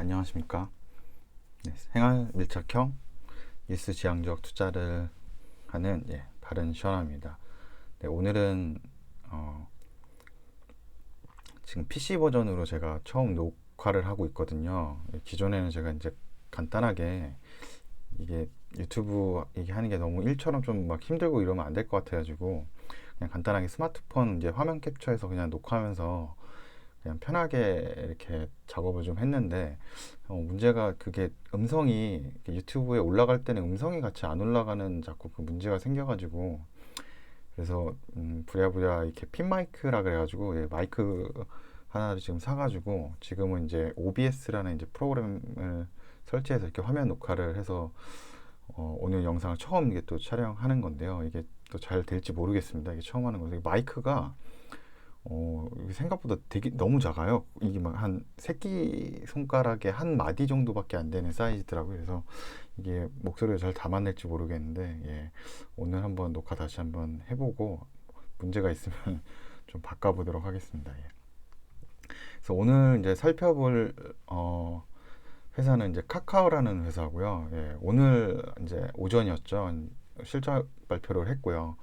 안녕하십니까. 네, 생활 밀착형 뉴스 지향적 투자를 하는 바른 시원합니다. 네, 오늘은 지금 PC 버전으로 제가 처음 녹화를 하고 있거든요. 기존에는 제가 이제 간단하게 이게 유튜브 이게 하는 게 너무 일처럼 좀 막 힘들고 이러면 안 될 것 같아가지고 그냥 간단하게 스마트폰 이제 화면 캡처해서 그냥 녹화하면서 그냥 편하게 이렇게 작업을 좀 했는데 문제가 그게 음성이 유튜브에 올라갈 때는 음성이 같이 안 올라가는 자꾸 그 문제가 생겨가지고 그래서 부랴부랴 이렇게 핀 마이크라 그래가지고 마이크 하나를 지금 사가지고 지금은 이제 OBS라는 이제 프로그램을 설치해서 이렇게 화면 녹화를 해서 오늘 영상을 처음 이게 또 촬영하는 건데요. 이게 또 잘 될지 모르겠습니다. 이게 처음 하는 거예요. 마이크가 이게 생각보다 되게 너무 작아요. 이게 막 한 새끼 손가락의 한 마디 정도밖에 안 되는 사이즈더라고요. 그래서 이게 목소리를 잘 담아낼지 모르겠는데, 오늘 한번 녹화 다시 한번 해보고 문제가 있으면 좀 바꿔보도록 하겠습니다. 그래서 오늘 이제 살펴볼 회사는 이제 카카오라는 회사고요. 오늘 이제 오전이었죠. 실적 발표를 했고요.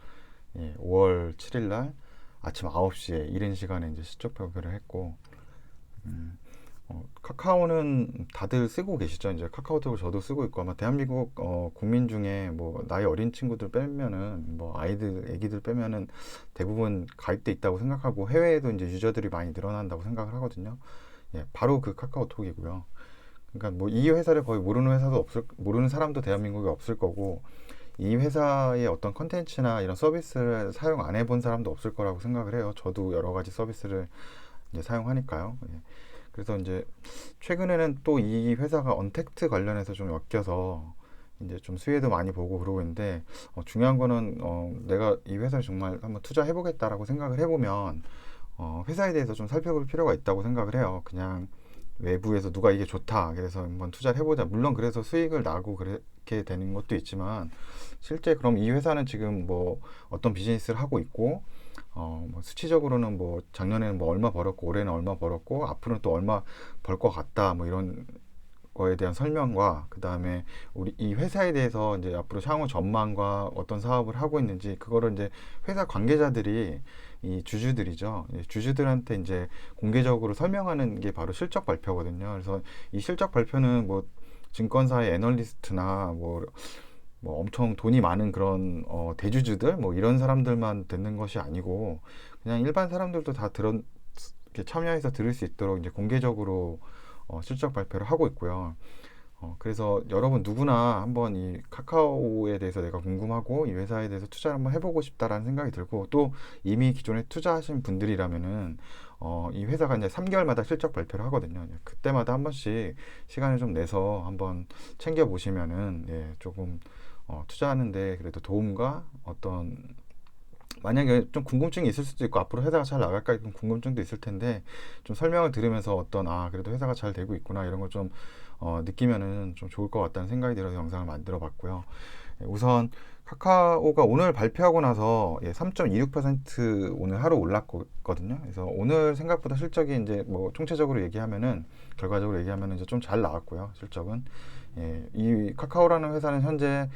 5월 7일 날 아침 9시에 이른 시간에 이제 실적 발표를 했고, 카카오는 다들 쓰고 계시죠. 이제 카카오톡을 저도 쓰고 있고, 아마 대한민국 국민 중에 뭐 나이 어린 친구들 빼면은 뭐 애기들 빼면은 대부분 가입돼 있다고 생각하고 해외에도 이제 유저들이 많이 늘어난다고 생각을 하거든요. 바로 그 카카오톡이고요. 그러니까 뭐 이 회사를 거의 모르는 사람도 대한민국에 없을 거고, 이 회사의 어떤 컨텐츠나 이런 서비스를 사용 안 해본 사람도 없을 거라고 생각을 해요. 저도 여러 가지 서비스를 이제 사용하니까요. 그래서 이제 최근에는 또 이 회사가 언택트 관련해서 좀 엮여서 이제 좀 수혜도 많이 보고 그러고 있는데, 중요한 거는 내가 이 회사를 정말 한번 투자해 보겠다라고 생각을 해보면 회사에 대해서 좀 살펴볼 필요가 있다고 생각을 해요. 그냥 외부에서 누가 이게 좋다 그래서 한번 투자를 해보자, 물론 그래서 수익을 나고 그렇게 되는 것도 있지만, 실제 그럼 이 회사는 지금 뭐 어떤 비즈니스를 하고 있고 뭐 수치적으로는 뭐 작년에는 뭐 얼마 벌었고 올해는 얼마 벌었고 앞으로는 또 얼마 벌 것 같다, 뭐 이런 거에 대한 설명과 그 다음에 우리 이 회사에 대해서 이제 앞으로 향후 전망과 어떤 사업을 하고 있는지, 그거를 이제 회사 관계자들이, 이 주주들이죠. 주주들한테 이제 공개적으로 설명하는 게 바로 실적 발표거든요. 그래서 이 실적 발표는 뭐 증권사의 애널리스트나 뭐 엄청 돈이 많은 그런 대주주들 뭐 이런 사람들만 듣는 것이 아니고, 그냥 일반 사람들도 다 이렇게 참여해서 들을 수 있도록 이제 공개적으로 실적 발표를 하고 있고요. 그래서 여러분 누구나 한번 이 카카오에 대해서 내가 궁금하고 이 회사에 대해서 투자를 한번 해보고 싶다라는 생각이 들고, 또 이미 기존에 투자하신 분들이라면은 이 회사가 이제 3개월마다 실적 발표를 하거든요. 그때마다 한 번씩 시간을 좀 내서 한번 챙겨 보시면은 조금 투자하는데 그래도 도움과 어떤, 만약에 좀 궁금증이 있을 수도 있고 앞으로 회사가 잘 나갈까 이런 궁금증도 있을 텐데, 좀 설명을 들으면서 어떤 그래도 회사가 잘 되고 있구나 이런 걸 좀 느끼면은 좀 좋을 것 같다는 생각이 들어서 영상을 만들어 봤고요. 우선 카카오가 오늘 발표하고 나서 3.26% 오늘 하루 올랐거든요. 그래서 오늘 생각보다 실적이 이제 뭐 총체적으로 얘기하면은, 결과적으로 얘기하면은 이제 좀 잘 나왔고요. 실적은 이 카카오라는 회사는 현재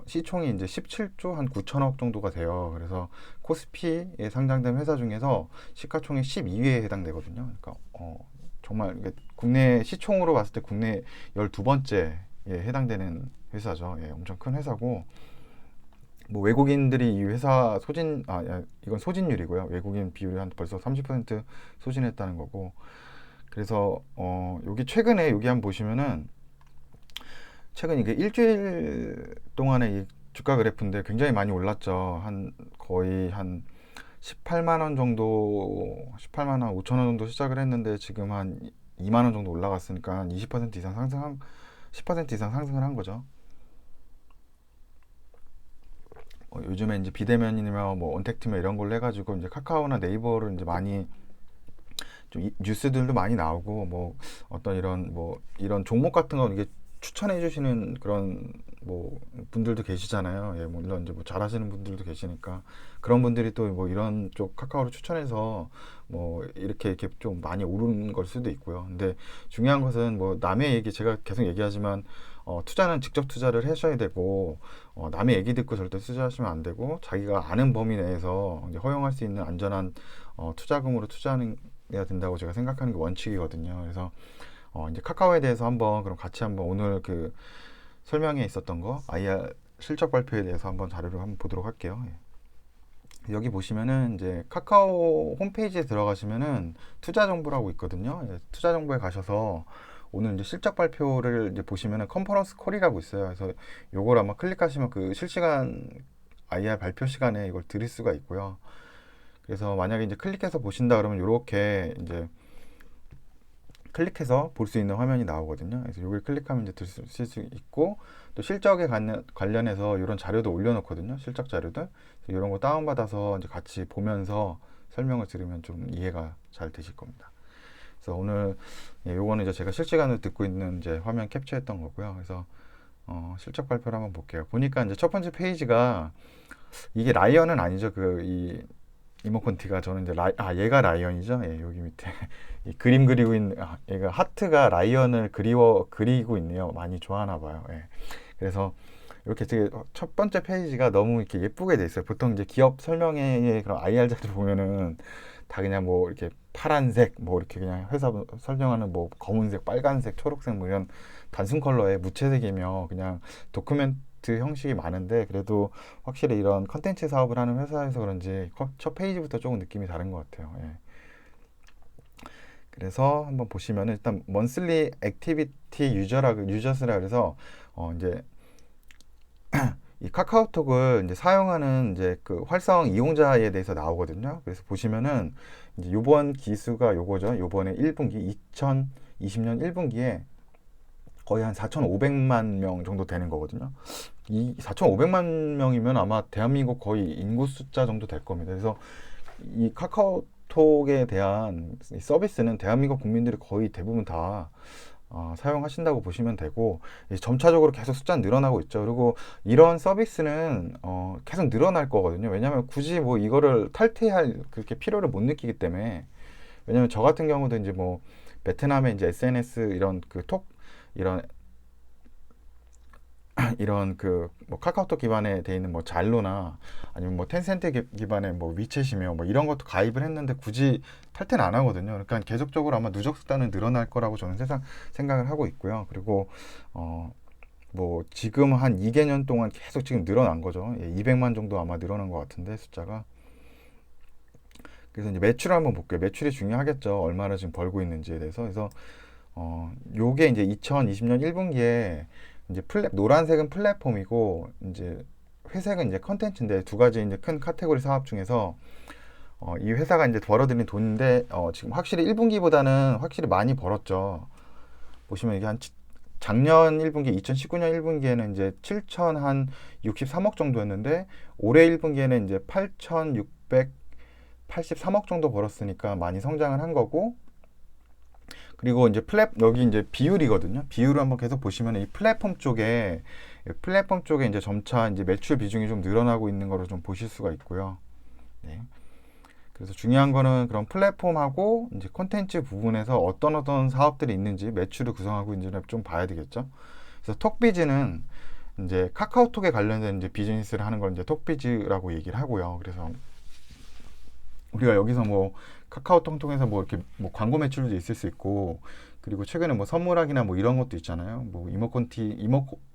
시총이 이제 17조 한 9천억 정도가 돼요. 그래서 코스피에 상장된 회사 중에서 시가총액 12위에 해당되거든요. 그러니까 정말 국내 시총으로 봤을 때 국내 12번째에 해당되는 회사죠. 엄청 큰 회사고, 뭐 외국인들이 이 회사 이건 소진율이고요. 외국인 비율이 한 벌써 30% 소진했다는 거고. 그래서 여기 최근에 여기 한번 보시면은, 최근 이게 일주일 동안의 이 주가 그래프인데 굉장히 많이 올랐죠. 거의 한 18만 원 정도, 18만 원 5천 원 정도 시작을 했는데 지금 한 2만 원 정도 올라갔으니까 한 20% 이상 10% 이상 상승을 한 거죠. 요즘에 이제 비대면이나 뭐 언택트면 이런 걸로 해가지고 이제 카카오나 네이버를 이제 많이 좀 뉴스들도 많이 나오고, 뭐 어떤 이런 종목 같은 거 이게 추천해 주시는 그런 뭐 분들도 계시잖아요. 예, 물론 이제 뭐 잘하시는 분들도 계시니까 그런 분들이 또 뭐 이런 쪽 카카오를 추천해서 뭐 이렇게 좀 많이 오르는 걸 수도 있고요. 근데 중요한 것은 뭐 남의 얘기 제가 계속 얘기하지만 투자는 직접 투자를 하셔야 되고 남의 얘기 듣고 절대 투자하시면 안 되고 자기가 아는 범위 내에서 이제 허용할 수 있는 안전한 투자금으로 투자하는 해야 된다고 제가 생각하는 게 원칙이거든요. 그래서 이제 카카오에 대해서 한번 그럼 같이 한번 오늘 그 설명에 있었던 거 IR 실적 발표에 대해서 한번 자료를 한번 보도록 할게요. 예. 여기 보시면은 이제 카카오 홈페이지에 들어가시면은 투자 정보라고 있거든요. 예, 투자 정보에 가셔서 오늘 이제 실적 발표를 이제 보시면은 컨퍼런스 콜이라고 있어요. 그래서 요걸 아마 클릭하시면 그 실시간 IR 발표 시간에 이걸 들을 수가 있고요. 그래서 만약에 이제 클릭해서 보신다 그러면 이렇게 이제 클릭해서 볼 수 있는 화면이 나오거든요. 그래서 여기 클릭하면 이제 들으실 수 있고 또 실적에 관련해서 이런 자료도 올려놓거든요. 실적 자료들 이런 거 다운받아서 이제 같이 보면서 설명을 들으면 좀 이해가 잘 되실 겁니다. 그래서 오늘 요거는 이제 제가 실시간으로 듣고 있는 이제 화면 캡처했던 거고요. 그래서 실적 발표를 한번 볼게요. 보니까 이제 첫 번째 페이지가 이게 라이언은 아니죠. 이 이모컨티가 저는 이제 얘가 라이언이죠. 예, 여기 밑에 이 그림 그리고 있는 얘가 하트가 라이언을 그리고 있네요. 많이 좋아하나 봐요. 예. 그래서 이렇게 되게 첫 번째 페이지가 너무 이렇게 예쁘게 돼 있어요. 보통 이제 기업 설명회의 그런 IR 자료 보면은 다 그냥 뭐 이렇게 파란색 뭐 이렇게 그냥 회사 설명하는 뭐 검은색, 빨간색, 초록색 뭐 이런 단순 컬러의 무채색이며 그냥 도큐멘트 형식이 많은데 그래도 확실히 이런 컨텐츠 사업을 하는 회사에서 그런지 첫 페이지부터 조금 느낌이 다른 것 같아요. 예. 그래서 한번 보시면 일단 monthly activity users라 그래서 이제 이 카카오톡을 이제 사용하는 이제 그 활성 이용자에 대해서 나오거든요. 그래서 보시면은 이제 요번 기수가 요거죠. 요번에 1분기 2020년 1분기에 거의 한 4,500만 명 정도 되는 거거든요. 이 4,500만 명이면 아마 대한민국 거의 인구 숫자 정도 될 겁니다. 그래서 이 카카오톡에 대한 이 서비스는 대한민국 국민들이 거의 대부분 다 사용하신다고 보시면 되고 점차적으로 계속 숫자는 늘어나고 있죠. 그리고 이런 서비스는 계속 늘어날 거거든요. 왜냐하면 굳이 뭐 이거를 탈퇴할 그렇게 필요를 못 느끼기 때문에 왜냐하면 저 같은 경우도 이제 뭐 베트남에 이제 SNS 이런 이런 이런 그 뭐 카카오톡 기반에 돼 있는 뭐 잘로나 아니면 뭐 텐센트 기반의 뭐 위챗이며 뭐 이런 것도 가입을 했는데 굳이 탈퇴는 안 하거든요. 그러니까 계속적으로 아마 누적 숫자는 늘어날 거라고 저는 생각을 하고 있고요. 그리고 뭐 지금 한 2개년 동안 계속 지금 늘어난 거죠. 예, 200만 정도 아마 늘어난 것 같은데 숫자가. 그래서 이제 매출을 한번 볼게요. 매출이 중요하겠죠. 얼마나 지금 벌고 있는지에 대해서. 그래서 요게 이제 2020년 1분기에 이제 노란색은 플랫폼이고 이제 회색은 이제 컨텐츠인데 두 가지 이제 큰 카테고리 사업 중에서 이 회사가 이제 벌어들인 돈인데 지금 확실히 1분기보다는 확실히 많이 벌었죠. 보시면 이게 한 작년 1분기 2019년 1분기에는 이제 7,063억 정도였는데 올해 1분기에는 이제 8,683억 정도 벌었으니까 많이 성장을 한 거고 그리고 이제 여기 이제 비율이거든요. 비율을 한번 계속 보시면 이 플랫폼 쪽에 이제 점차 이제 매출 비중이 좀 늘어나고 있는 거를 좀 보실 수가 있고요. 네. 그래서 중요한 거는 그런 플랫폼하고 이제 콘텐츠 부분에서 어떤 사업들이 있는지 매출을 구성하고 있는지를 좀 봐야 되겠죠. 그래서 톡비즈는 이제 카카오톡에 관련된 이제 비즈니스를 하는 걸 이제 톡비즈라고 얘기를 하고요. 그래서 우리가 여기서 뭐 카카오톡 통해서 뭐 이렇게 뭐 광고 매출도 있을 수 있고 그리고 최근에 뭐 선물하기나 뭐 이런 것도 있잖아요. 뭐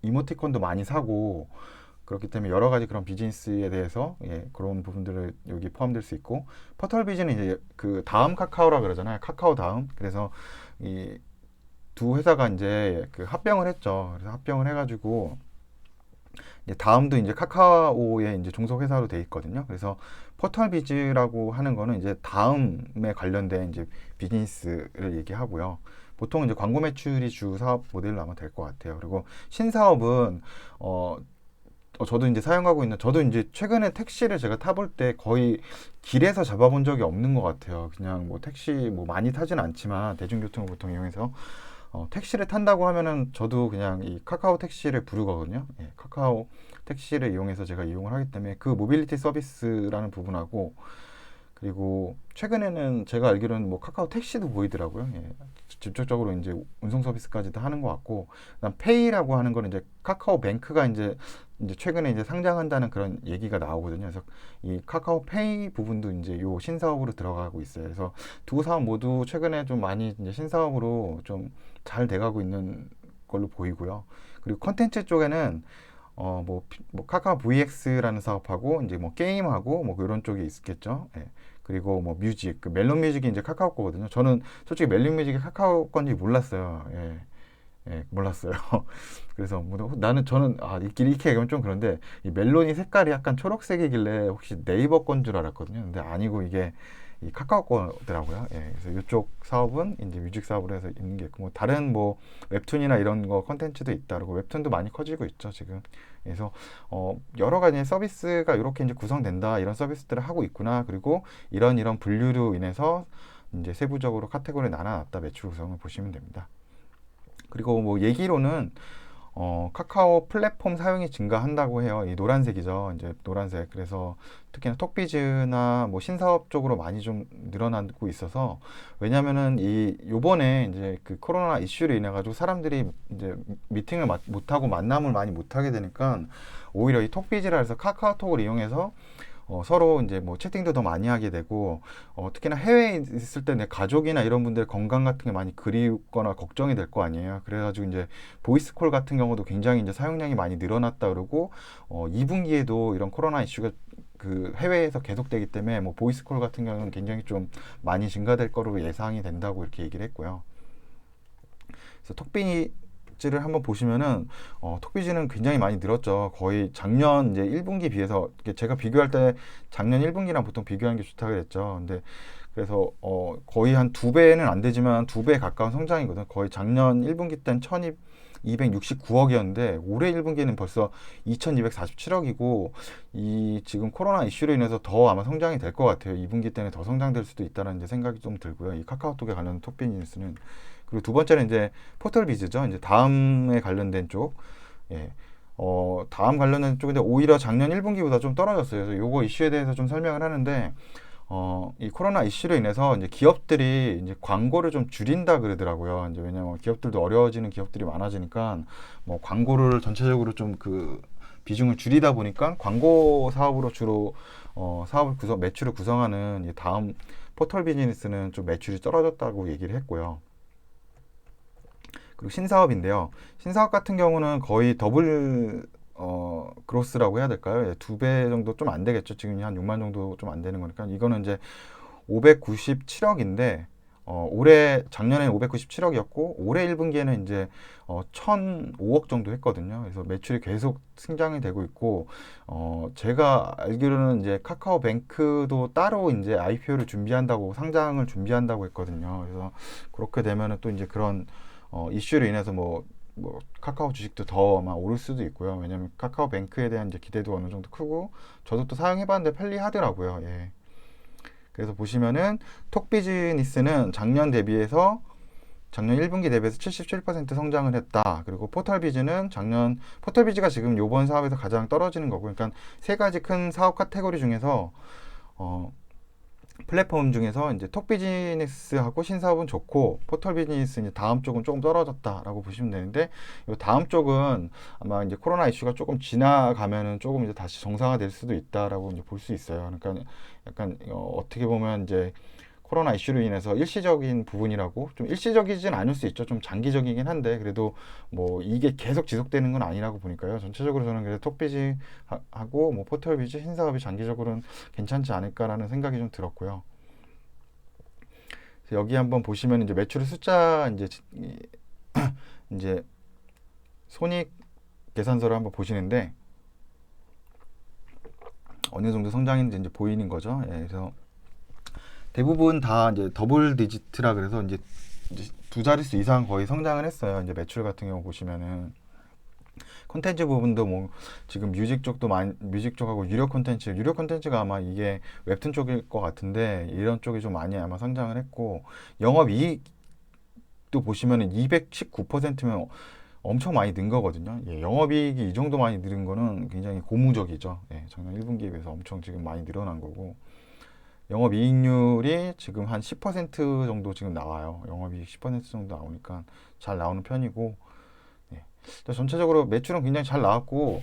이모티콘도 많이 사고 그렇기 때문에 여러 가지 그런 비즈니스에 대해서 그런 부분들을 여기 포함될 수 있고 퍼털비즈는 이제 그 다음 카카오라 그러잖아요. 카카오 다음. 그래서 이 두 회사가 이제 그 합병을 했죠. 그래서 합병을 해가지고 이제 다음도 이제 카카오의 이제 종속 회사로 돼 있거든요. 그래서 포털비즈라고 하는 거는 이제 다음에 관련된 이제 비즈니스를 얘기하고요. 보통 이제 광고 매출이 주 사업 모델로 아마 될 것 같아요. 그리고 신사업은 저도 이제 사용하고 있는 저도 이제 최근에 택시를 제가 타볼 때 거의 길에서 잡아본 적이 없는 것 같아요. 그냥 뭐 택시 뭐 많이 타진 않지만 대중교통을 보통 이용해서 택시를 탄다고 하면은 저도 그냥 이 카카오 택시를 부르거든요. 예, 카카오 택시를 이용해서 제가 이용을 하기 때문에 그 모빌리티 서비스라는 부분하고, 그리고 최근에는 제가 알기로는 뭐 카카오 택시도 보이더라고요. 예, 직접적으로 이제 운송 서비스까지도 하는 것 같고, 그다음 페이라고 하는 거는 이제 카카오 뱅크가 이제 최근에 이제 상장한다는 그런 얘기가 나오거든요. 그래서 이 카카오 페이 부분도 이제 요 신사업으로 들어가고 있어요. 그래서 두 사업 모두 최근에 좀 많이 이제 신사업으로 좀 잘 돼가고 있는 걸로 보이고요. 그리고 컨텐츠 쪽에는 뭐 카카오 VX라는 사업하고 이제 뭐 게임하고 뭐 이런 쪽이 있겠죠. 예. 그리고 뭐 뮤직, 그 멜론 뮤직이 이제 카카오 거거든요. 저는 솔직히 멜론 뮤직이 카카오 건지 몰랐어요. 예. 예, 몰랐어요. 그래서 뭐 저는 이렇게 얘기하면 좀 그런데 이 멜론이 색깔이 약간 초록색이길래 혹시 네이버 건 줄 알았거든요. 근데 아니고 이게 이 카카오 거더라고요. 예, 그래서 이쪽 사업은 이제 뮤직 사업으로 해서 있는 게 있고, 뭐 다른 뭐 웹툰이나 이런 거 컨텐츠도 있다. 그리고 웹툰도 많이 커지고 있죠, 지금. 그래서 여러 가지 서비스가 이렇게 이제 구성된다. 이런 서비스들을 하고 있구나. 그리고 이런 분류로 인해서 이제 세부적으로 카테고리에 나눠놨다. 매출 구성을 보시면 됩니다. 그리고 뭐 얘기로는 카카오 플랫폼 사용이 증가한다고 해요. 이 노란색이죠. 이제 노란색. 그래서 특히나 톡비즈나 뭐 신사업 쪽으로 많이 좀 늘어나고 있어서, 왜냐면은 요번에 이제 그 코로나 이슈로 인해 가지고 사람들이 이제 미팅을 못하고 만남을 많이 못하게 되니까 오히려 이 톡비즈라 해서 카카오톡을 이용해서 서로 이제 뭐 채팅도 더 많이 하게 되고, 특히나 해외에 있을 때 내 가족이나 이런 분들 건강 같은 게 많이 그리웠거나 걱정이 될 거 아니에요. 그래가지고 이제 보이스 콜 같은 경우도 굉장히 이제 사용량이 많이 늘어났다 그러고, 2분기에도 이런 코로나 이슈가 그 해외에서 계속되기 때문에 뭐 보이스 콜 같은 경우는 굉장히 좀 많이 증가될 거로 예상이 된다고 이렇게 얘기를 했고요. 그래서 톡비즈를 한번 보시면은 톡비즈는 굉장히 많이 늘었죠. 거의 작년 이제 1분기 비해서 제가 비교할 때 작년 1분기랑 보통 비교하는 게 좋다고 그랬죠. 근데 그래서 거의 한 두 배는 안 되지만 두 배 가까운 성장이거든요. 거의 작년 1분기 때는 1269억이었는데 올해 1분기는 벌써 2247억이고, 이 지금 코로나 이슈로 인해서 더 아마 성장이 될 것 같아요. 2분기 때는 더 성장될 수도 있다는 이제 생각이 좀 들고요. 이 카카오톡에 관련 톡비즈니스는. 그리고 두 번째는 이제 포털비즈죠. 이제 다음에 관련된 쪽. 예. 다음 관련된 쪽인데 오히려 작년 1분기보다 좀 떨어졌어요. 그래서 요거 이슈에 대해서 좀 설명을 하는데, 이 코로나 이슈로 인해서 이제 기업들이 이제 광고를 좀 줄인다 그러더라고요. 이제 왜냐면 기업들도 어려워지는 기업들이 많아지니까 뭐 광고를 전체적으로 좀 그 비중을 줄이다 보니까 광고 사업으로 주로 매출을 구성하는 이 다음 포털 비즈니스는 좀 매출이 떨어졌다고 얘기를 했고요. 그리고 신사업인데요. 신사업 같은 경우는 거의 더블 그로스라고 해야 될까요? 두 배 정도 좀 안 되겠죠. 지금 한 6만 정도 좀 안 되는 거니까. 이거는 이제 597억인데 올해 작년에는 597억이었고 올해 1분기에는 이제 1,005억 정도 했거든요. 그래서 매출이 계속 성장이 되고 있고, 제가 알기로는 이제 카카오뱅크도 따로 이제 IPO를 준비한다고, 상장을 준비한다고 했거든요. 그래서 그렇게 되면은 또 이제 그런 이슈로 인해서 뭐 카카오 주식도 더 아마 오를 수도 있고요. 왜냐면 카카오뱅크에 대한 이제 기대도 어느 정도 크고, 저도 또 사용해봤는데 편리하더라고요. 예. 그래서 보시면은 톡비즈니스는 작년 1분기 대비해서 77% 성장을 했다. 그리고 포털비즈가 지금 요번 사업에서 가장 떨어지는 거고, 그러니까 세 가지 큰 사업 카테고리 중에서 플랫폼 중에서 이제 톡 비즈니스하고 신사업은 좋고, 포털 비즈니스 이제 다음 쪽은 조금 떨어졌다라고 보시면 되는데, 이 다음 쪽은 아마 이제 코로나 이슈가 조금 지나가면은 조금 이제 다시 정상화될 수도 있다라고 이제 볼 수 있어요. 그러니까 약간 어떻게 보면 이제 코로나 이슈로 인해서 일시적인 부분이라고, 좀 일시적이진 않을 수 있죠. 좀 장기적이긴 한데 그래도 뭐 이게 계속 지속되는 건 아니라고 보니까요. 전체적으로 저는 그래도 톡비즈 하고 뭐 포털비즈 신사업이 장기적으로는 괜찮지 않을까라는 생각이 좀 들었고요. 그래서 여기 한번 보시면 이제 매출 숫자 이제 손익 계산서를 한번 보시는데 어느 정도 성장인지 이제 보이는 거죠. 예, 그래서 대부분 다 이제 더블 디지트라 그래서 이제 두 자릿수 이상 거의 성장을 했어요. 이제 매출 같은 경우 보시면은 콘텐츠 부분도 뭐 지금 뮤직 쪽하고 유료 콘텐츠가 아마 이게 웹툰 쪽일 것 같은데 이런 쪽이 좀 많이 아마 성장을 했고, 영업이익 영업이익도 보시면은 219%면 엄청 많이 는 거거든요. 예, 영업이익이 이 정도 많이 늘은 거는 굉장히 고무적이죠. 예, 작년 1분기에 비해서 엄청 지금 많이 늘어난 거고, 영업이익률이 지금 한 10% 정도 지금 나와요. 영업이익 10% 정도 나오니까 잘 나오는 편이고, 예. 전체적으로 매출은 굉장히 잘 나왔고,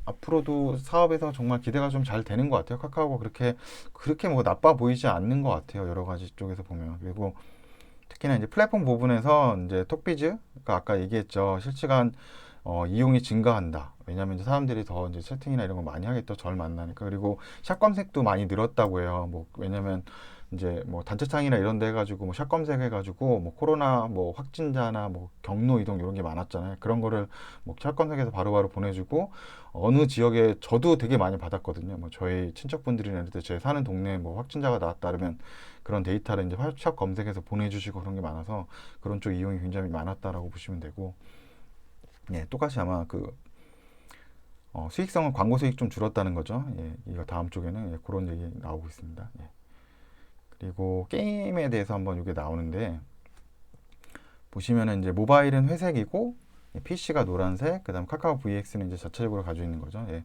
앞으로도 사업에서 정말 기대가 좀 잘 되는 것 같아요. 카카오가 그렇게 뭐 나빠 보이지 않는 것 같아요. 여러 가지 쪽에서 보면. 그리고 특히나 이제 플랫폼 부분에서 이제 톡비즈가 아까 얘기했죠. 실시간 이용이 증가한다. 왜냐하면 이제 사람들이 더 이제 채팅이나 이런 거 많이 하겠죠. 절 만나니까. 그리고 샷 검색도 많이 늘었다고 해요. 뭐 왜냐면 이제 뭐 단체창이나 이런 데 해가지고 뭐 샷 검색해가지고 뭐 코로나 뭐 확진자나 뭐 경로 이동 이런 게 많았잖아요. 그런 거를 뭐 샷 검색해서 바로바로 보내주고 어느 지역에 저도 되게 많이 받았거든요. 뭐 저희 친척분들이나 이럴 때 제 사는 동네에 뭐 확진자가 나왔다 그러면 그런 데이터를 이제 샷 검색해서 보내주시고 그런 게 많아서 그런 쪽 이용이 굉장히 많았다라고 보시면 되고, 예, 똑같이 아마 수익성은 광고 수익 좀 줄었다는 거죠. 예, 이거 다음 쪽에는 예, 그런 얘기 나오고 있습니다. 예. 그리고 게임에 대해서 한번 이게 나오는데 보시면은 이제 모바일은 회색이고 PC가 노란색, 그다음 카카오 VX는 이제 자체적으로 가지고 있는 거죠. 예.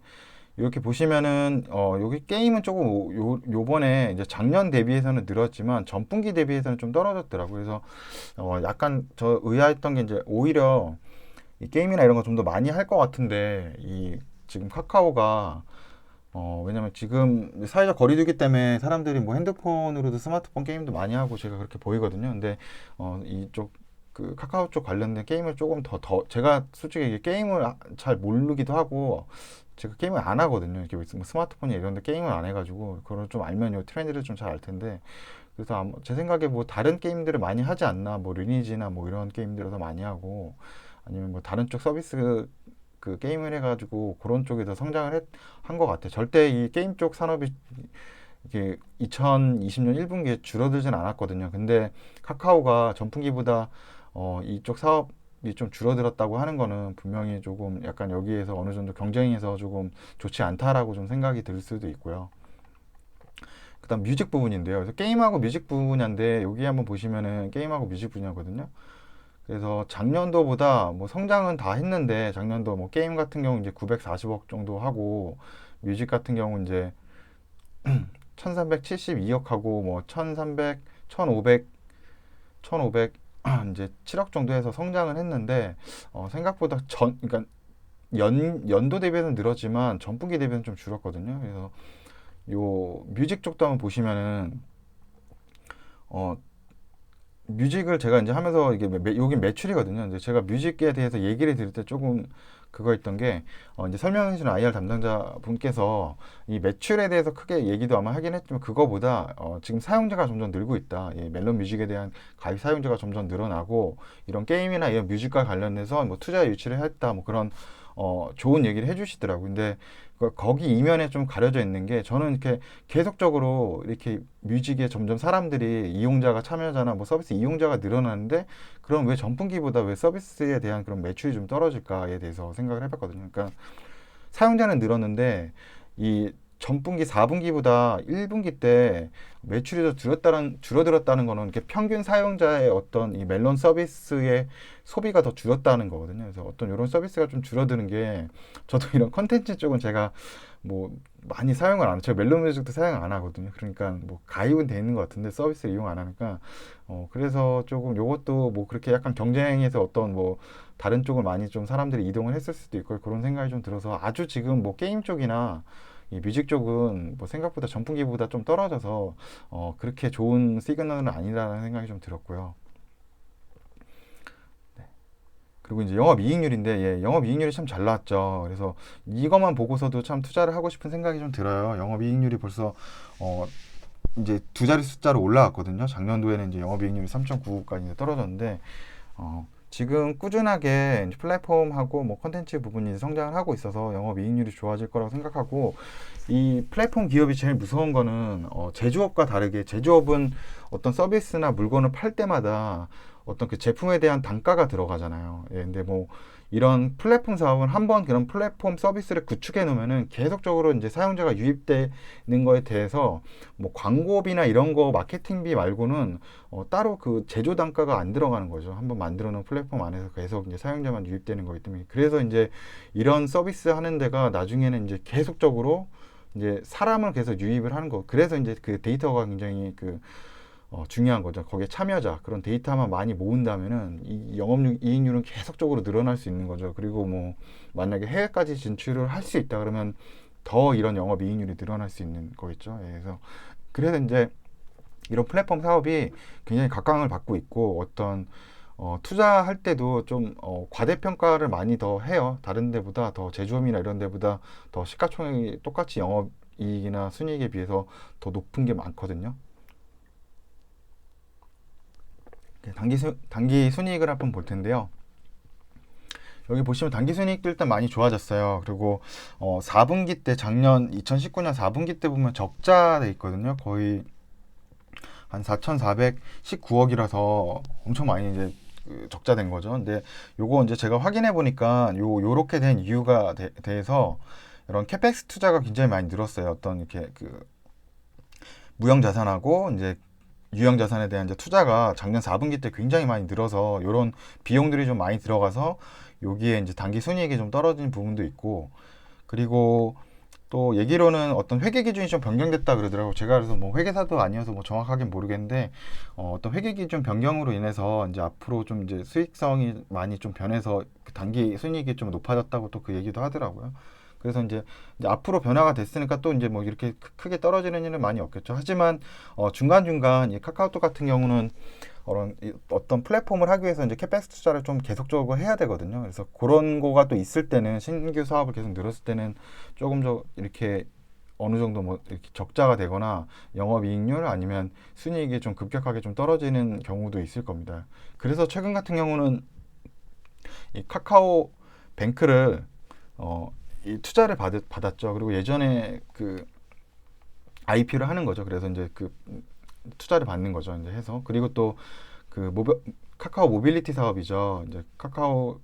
이렇게 보시면은 여기 게임은 조금 요번에 이제 작년 대비해서는 늘었지만 전분기 대비해서는 좀 떨어졌더라고요. 그래서 약간 저 의아했던 게 이제 오히려 이 게임이나 이런 거 좀 더 많이 할 것 같은데 이 지금 카카오가 왜냐면 지금 사회적 거리두기 때문에 사람들이 뭐 핸드폰으로도 스마트폰 게임도 많이 하고 제가 그렇게 보이거든요. 근데 이쪽 그 카카오 쪽 관련된 게임을 조금 더 제가 솔직히 이게 게임을 잘 모르기도 하고 제가 게임을 안 하거든요. 이렇게 뭐 스마트폰이 이런 데 게임을 안 해가지고 그걸 좀 알면 요 트렌드를 좀 잘 알 텐데 그래서 제 생각에 뭐 다른 게임들을 많이 하지 않나 뭐 리니지나 뭐 이런 게임들을 더 많이 하고 아니면 뭐 다른 쪽 서비스 그 게임을 해가지고 그런 쪽에서 성장을 한 것 같아요. 절대 이 게임 쪽 산업이 이게 2020년 1분기에 줄어들진 않았거든요. 근데 카카오가 전분기보다 이쪽 사업이 좀 줄어들었다고 하는 거는 분명히 조금 약간 여기에서 어느 정도 경쟁에서 조금 좋지 않다라고 좀 생각이 들 수도 있고요. 그다음 뮤직 부분인데요. 그래서 게임하고 뮤직 분야인데 여기 한번 보시면은 게임하고 뮤직 분야거든요. 그래서 작년도보다 뭐 성장은 다 했는데 작년도 뭐 게임 같은 경우 이제 940억 정도 하고 뮤직 같은 경우 이제 1372억 하고 뭐 1300, 1500, 1500 이제 7억 정도 해서 성장을 했는데 생각보다 그러니까 연도 대비해서는 늘었지만 전분기 대비해서는 좀 줄었거든요. 그래서 요 뮤직 쪽도 한번 보시면은 어 뮤직을 제가 이제 하면서 이게 여긴 매출이거든요. 이제 제가 뮤직에 대해서 얘기를 드릴 때 조금 그거 있던 게 이제 설명해 주는 IR 담당자 분께서 이 매출에 대해서 크게 얘기도 아마 하긴 했지만 그거보다 지금 사용자가 점점 늘고 있다. 이 멜론 뮤직에 대한 가입 사용자가 점점 늘어나고 이런 게임이나 이런 뮤직과 관련해서 뭐 투자 유치를 했다. 뭐 그런 좋은 얘기를 해주시더라고요. 근데 거기 이면에 좀 가려져 있는 게 저는 이렇게 계속적으로 이렇게 뮤직에 점점 사람들이 이용자가 참여자나 뭐 서비스 이용자가 늘어나는데 그럼 왜 전분기보다 왜 서비스에 대한 그런 매출이 좀 떨어질까에 대해서 생각을 해봤거든요. 그러니까 사용자는 늘었는데 이 전분기 4분기보다 1분기 때 매출이 더 줄어들었다는 거는 이렇게 평균 사용자의 어떤 이 멜론 서비스의 소비가 더 줄었다는 거거든요. 그래서 어떤 이런 서비스가 좀 줄어드는 게 저도 이런 컨텐츠 쪽은 제가 뭐 많이 사용을 안 해요. 제가 멜론 뮤직도 사용 안 하거든요. 그러니까 뭐 가입은 돼 있는 것 같은데 서비스를 이용 안 하니까 그래서 조금 요것도 뭐 그렇게 약간 경쟁에서 어떤 뭐 다른 쪽을 많이 좀 사람들이 이동을 했을 수도 있고 그런 생각이 좀 들어서 아주 지금 뭐 게임 쪽이나 이 뮤직 쪽은 뭐 생각보다 전분기보다 좀 떨어져서 그렇게 좋은 시그널은 아니라는 생각이 좀 들었고요. 네. 그리고 이제 영업이익률인데 예, 영업이익률이 참 잘 나왔죠. 그래서 이것만 보고서도 참 투자를 하고 싶은 생각이 좀 들어요. 영업이익률이 벌써 이제 두 자리 숫자로 올라왔거든요. 작년도에는 이제 영업이익률이 3.99까지 떨어졌는데 지금 꾸준하게 이제 플랫폼하고 뭐 컨텐츠 부분이 성장을 하고 있어서 영업이익률이 좋아질 거라고 생각하고 이 플랫폼 기업이 제일 무서운 거는 제조업과 다르게 제조업은 어떤 서비스나 물건을 팔 때마다 어떤 그 제품에 대한 단가가 들어가잖아요. 예, 근데 뭐 이런 플랫폼 사업은 한번 그런 플랫폼 서비스를 구축해 놓으면은 계속적으로 이제 사용자가 유입되는 거에 대해서 뭐 광고비나 이런 거 마케팅비 말고는 따로 그 제조 단가가 안 들어가는 거죠. 한번 만들어 놓은 플랫폼 안에서 계속 이제 사용자만 유입되는 거기 때문에. 그래서 이제 이런 서비스 하는 데가 나중에는 이제 계속적으로 이제 사람을 계속 유입을 하는 거. 그래서 이제 그 데이터가 굉장히 중요한 거죠. 거기에 참여자, 그런 데이터만 많이 모은다면은 이 이익률은 계속적으로 늘어날 수 있는 거죠. 그리고 뭐 만약에 해외까지 진출을 할 수 있다 그러면 더 이런 영업 이익률이 늘어날 수 있는 거겠죠. 예, 그래서 이제 이런 플랫폼 사업이 굉장히 각광을 받고 있고 어떤 투자할 때도 좀 과대평가를 많이 더 해요. 다른 데보다 더 제조업이나 이런 데보다 더 시가총액이 똑같이 영업이익이나 순이익에 비해서 더 높은 게 많거든요. 단기 순이익을 한번 볼 텐데요. 여기 보시면 단기 순이익도 일단 많이 좋아졌어요. 그리고 4분기 때 작년 2019년 4분기 때 보면 적자 돼 있거든요. 거의 한 4,419억이라서 엄청 많이 이제 적자 된 거죠. 근데 요거 이제 제가 확인해 보니까 요렇게 된 이유가 대해서 이런 캐펙스 투자가 굉장히 많이 늘었어요. 어떤 이렇게 무형 자산하고 이제 유형 자산에 대한 이제 투자가 작년 4분기 때 굉장히 많이 늘어서 이런 비용들이 좀 많이 들어가서 여기에 이제 단기 순이익이 좀 떨어진 부분도 있고, 그리고 또 얘기로는 어떤 회계 기준이 좀 변경됐다 그러더라고요. 제가 그래서 뭐 회계사도 아니어서 뭐 정확하게 모르겠는데 어떤 회계 기준 변경으로 인해서 이제 앞으로 좀 이제 수익성이 많이 좀 변해서 그 단기 순이익이 좀 높아졌다고 또 그 얘기도 하더라고요. 그래서 이제 앞으로 변화가 됐으니까 또 이제 뭐 이렇게 크게 떨어지는 일은 많이 없겠죠. 하지만 중간중간 이 카카오톡 같은 경우는 어떤 플랫폼을 하기 위해서 이제 캐펙스 투자를 좀 계속적으로 해야 되거든요. 그래서 그런 거가 또 있을 때는 신규 사업을 계속 늘었을 때는 조금 더 이렇게 어느 정도 뭐 이렇게 적자가 되거나 영업이익률 아니면 순이익이 좀 급격하게 좀 떨어지는 경우도 있을 겁니다. 그래서 최근 같은 경우는 이 카카오 뱅크를 이 투자를 받았죠. 그리고 예전에 IP를 하는 거죠. 그래서 이제 투자를 받는 거죠. 이제 해서. 그리고 또 카카오 모빌리티 사업이죠. 이제 카카오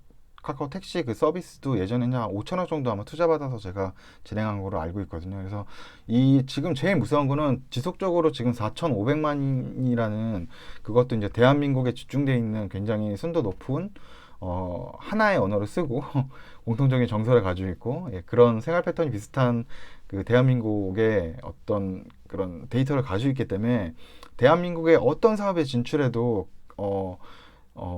택시 서비스도 예전에는 한 5천억 정도 아마 투자받아서 제가 진행한 거로 알고 있거든요. 그래서 지금 제일 무서운 거는 지속적으로 지금 4,500만이라는 그것도 이제 대한민국에 집중되어 있는 굉장히 순도 높은 하나의 언어를 쓰고 공통적인 정서를 가지고 있고 그런 생활 패턴이 비슷한 대한민국의 어떤 그런 데이터를 가지고 있기 때문에 대한민국의 어떤 사업에 진출해도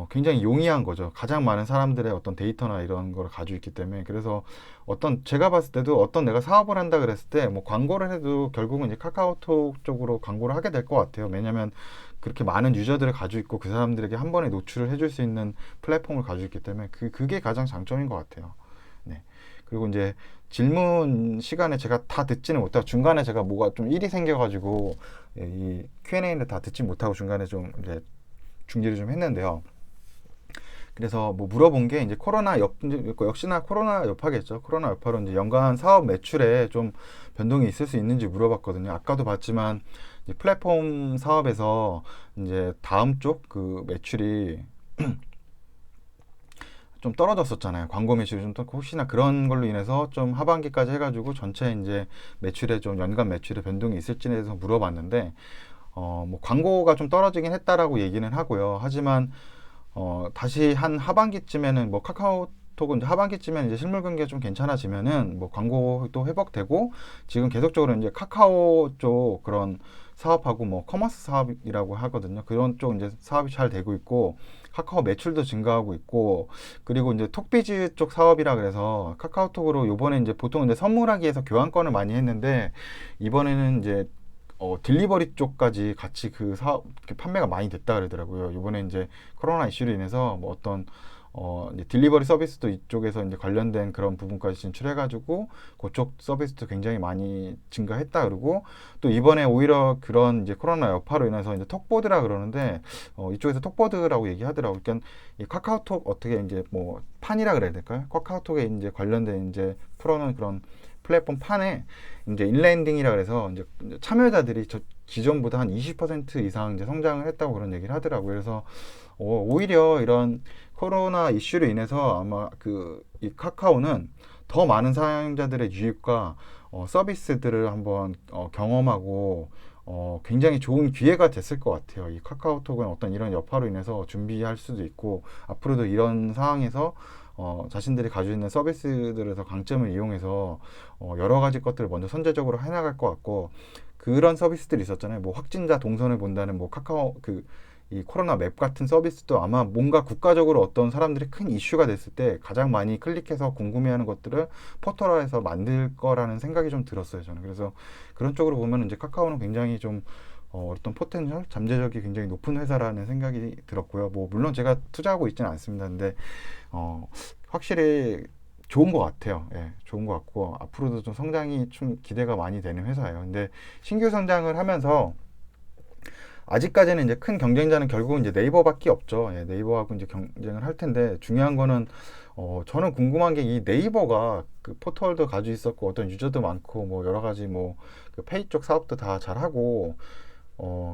굉장히 용이한 거죠. 가장 많은 사람들의 어떤 데이터나 이런 걸 가지고 있기 때문에. 그래서 제가 봤을 때도 내가 사업을 한다 그랬을 때 뭐 광고를 해도 결국은 이제 카카오톡 쪽으로 광고를 하게 될 것 같아요. 왜냐면 그렇게 많은 유저들을 가지고 있고 그 사람들에게 한 번에 노출을 해줄 수 있는 플랫폼을 가지고 있기 때문에 그게 가장 장점인 것 같아요. 네. 그리고 이제 질문 시간에 제가 다 듣지는 못하고 중간에 제가 뭐가 좀 일이 생겨가지고 이 Q&A를 다 듣지 못하고 중간에 좀 이제 중지를 좀 했는데요. 그래서 뭐 물어본 게 이제 역시나 코로나 여파겠죠. 코로나 여파로 이제 연간 사업 매출에 좀 변동이 있을 수 있는지 물어봤거든요. 아까도 봤지만 이제 플랫폼 사업에서 이제 다음 쪽 매출이 좀 떨어졌었잖아요. 광고 매출이 좀 혹시나 그런 걸로 인해서 좀 하반기까지 해가지고 전체 이제 매출에 좀 연간 매출에 변동이 있을지에 대해서 물어봤는데 뭐 광고가 좀 떨어지긴 했다라고 얘기는 하고요. 하지만 다시 한 하반기쯤에는 뭐 카카오톡은 이제 하반기쯤에는 이제 실물 경기가 좀 괜찮아지면은 뭐 광고도 회복되고 지금 계속적으로 이제 카카오 쪽 그런 사업하고 뭐 커머스 사업이라고 하거든요. 그런 쪽 이제 사업이 잘 되고 있고 카카오 매출도 증가하고 있고 그리고 이제 톡비즈 쪽 사업이라 그래서 카카오톡으로 요번에 이제 보통 이제 선물하기 위해서 교환권을 많이 했는데 이번에는 이제 딜리버리 쪽까지 같이 사업 판매가 많이 됐다 그러더라고요. 이번에 이제 코로나 이슈로 인해서 뭐 어떤 이제 딜리버리 서비스도 이쪽에서 이제 관련된 그런 부분까지 진출해가지고 그쪽 서비스도 굉장히 많이 증가했다 그러고 또 이번에 오히려 그런 이제 코로나 여파로 인해서 이제 톡보드라 그러는데 이쪽에서 톡보드라고 얘기하더라고요. 그러니까 이 카카오톡 어떻게 이제 뭐 판이라 그래야 될까요? 카카오톡에 이제 관련된 이제 풀어놓은 그런 플랫폼 판에 이제 인랜딩이라 그래서 이제 참여자들이 기존보다 한 20% 이상 이제 성장을 했다고 그런 얘기를 하더라고요. 그래서 오히려 이런 코로나 이슈로 인해서 아마 이 카카오는 더 많은 사용자들의 유입과 서비스들을 한번 경험하고 굉장히 좋은 기회가 됐을 것 같아요. 이 카카오톡은 어떤 이런 여파로 인해서 준비할 수도 있고 앞으로도 이런 상황에서 자신들이 가지고 있는 서비스들에서 강점을 이용해서 여러 가지 것들을 먼저 선제적으로 해나갈 것 같고 그런 서비스들이 있었잖아요. 뭐 확진자 동선을 본다는 뭐 카카오 이 코로나 맵 같은 서비스도 아마 뭔가 국가적으로 어떤 사람들이 큰 이슈가 됐을 때 가장 많이 클릭해서 궁금해하는 것들을 포털화해서 만들 거라는 생각이 좀 들었어요. 저는 그래서 그런 쪽으로 보면 이제 카카오는 굉장히 좀 어떤 포텐셜, 잠재력이 굉장히 높은 회사라는 생각이 들었고요. 뭐 물론 제가 투자하고 있지는 않습니다. 근데 확실히 좋은 것 같아요. 예, 좋은 것 같고 앞으로도 좀 성장이 좀 기대가 많이 되는 회사예요. 근데 신규 성장을 하면서 아직까지는 이제 큰 경쟁자는 결국은 이제 네이버밖에 없죠. 예, 네이버하고 이제 경쟁을 할 텐데 중요한 거는 저는 궁금한 게 이 네이버가 그 포털도 가지고 있었고 어떤 유저도 많고 뭐 여러 가지 뭐그 페이 쪽 사업도 다 잘하고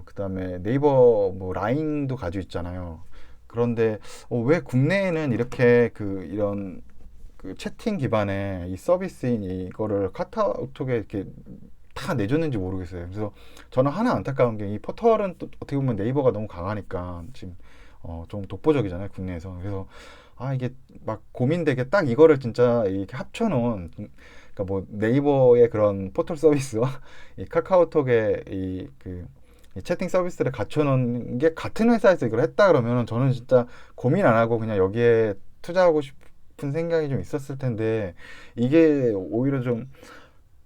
그다음에 네이버 뭐 라인도 가지고 있잖아요. 그런데 왜 국내에는 이렇게 이런 그 채팅 기반의 이 서비스인 이거를 카카오톡에 이렇게 다 내줬는지 모르겠어요. 그래서 저는 하나 안타까운 게 이 포털은 또 어떻게 보면 네이버가 너무 강하니까 지금 좀 독보적이잖아요, 국내에서. 그래서 이게 막 고민되게 딱 이거를 진짜 이렇게 합쳐놓은 그러니까 뭐 네이버의 그런 포털 서비스와 이 카카오톡의 이 채팅 서비스를 갖춰놓은 게 같은 회사에서 이걸 했다 그러면 저는 진짜 고민 안 하고 그냥 여기에 투자하고 싶은 생각이 좀 있었을 텐데 이게 오히려 좀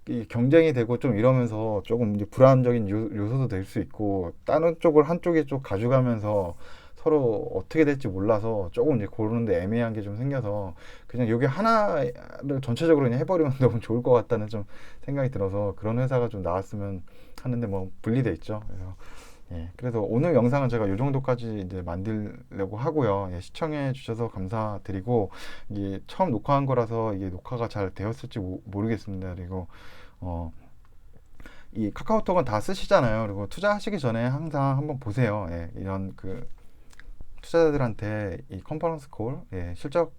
이 경쟁이 되고 좀 이러면서 조금 이제 불안적인 요소도 될 수 있고 다른 쪽을 한쪽에 좀 가져가면서 서로 어떻게 될지 몰라서 조금 이제 고르는데 애매한 게 좀 생겨서 그냥 여기 하나를 전체적으로 그냥 해버리면 너무 좋을 것 같다는 좀 생각이 들어서 그런 회사가 좀 나왔으면 하는데 뭐 분리돼 있죠. 그래서 예, 그래서 오늘 영상은 제가 이 정도까지 이제 만들려고 하고요. 예, 시청해 주셔서 감사드리고 이게 처음 녹화한 거라서 이게 녹화가 잘 되었을지 모르겠습니다. 그리고 어, 이 카카오톡은 다 쓰시잖아요. 그리고 투자하시기 전에 항상 한번 보세요. 예, 이런 투자자들한테 이 컨퍼런스 콜, 예, 실적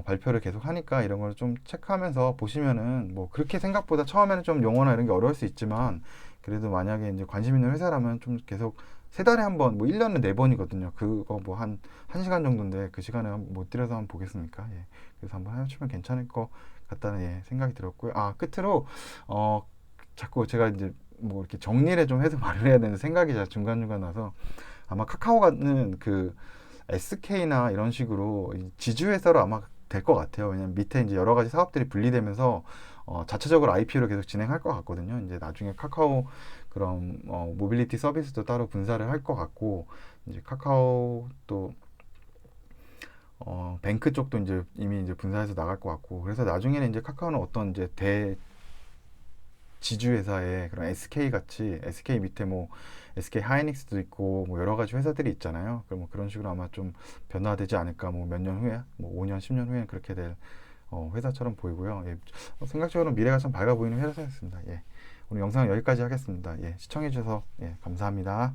발표를 계속 하니까 이런 걸 좀 체크하면서 보시면은 뭐 그렇게 생각보다 처음에는 좀 용어나 이런 게 어려울 수 있지만 그래도 만약에 이제 관심 있는 회사라면 좀 계속 세 달에 한 번, 뭐 1년에 네 번이거든요. 그거 뭐 한 시간 정도인데 그 시간에 못 들여서 한번 보겠습니까? 예. 그래서 한번 해보시면 괜찮을 것 같다는 예, 생각이 들었고요. 끝으로 자꾸 제가 이제 뭐 이렇게 정리를 좀 해서 말을 해야 되는 생각이 중간중간 나서 아마 카카오가는 SK나 이런 식으로 지주회사로 아마 될 것 같아요. 왜냐면 밑에 이제 여러 가지 사업들이 분리되면서 자체적으로 IPO를 계속 진행할 것 같거든요. 이제 나중에 카카오 그런 모빌리티 서비스도 따로 분사를 할 것 같고 이제 카카오 또 뱅크 쪽도 이제 이미 이제 분사해서 나갈 것 같고 그래서 나중에는 이제 카카오는 어떤 이제 대 지주회사의 그런 SK 같이 SK 밑에 뭐 SK 하이닉스도 있고 뭐 여러 가지 회사들이 있잖아요. 그럼 뭐 그런 식으로 아마 좀 변화되지 않을까 뭐 몇 년 후에 뭐 5년 10년 후에 그렇게 될 회사처럼 보이고요. 예, 생각적으로 미래가 참 밝아 보이는 회사였습니다. 예, 오늘 영상 여기까지 하겠습니다. 예, 시청해 주셔서 예, 감사합니다.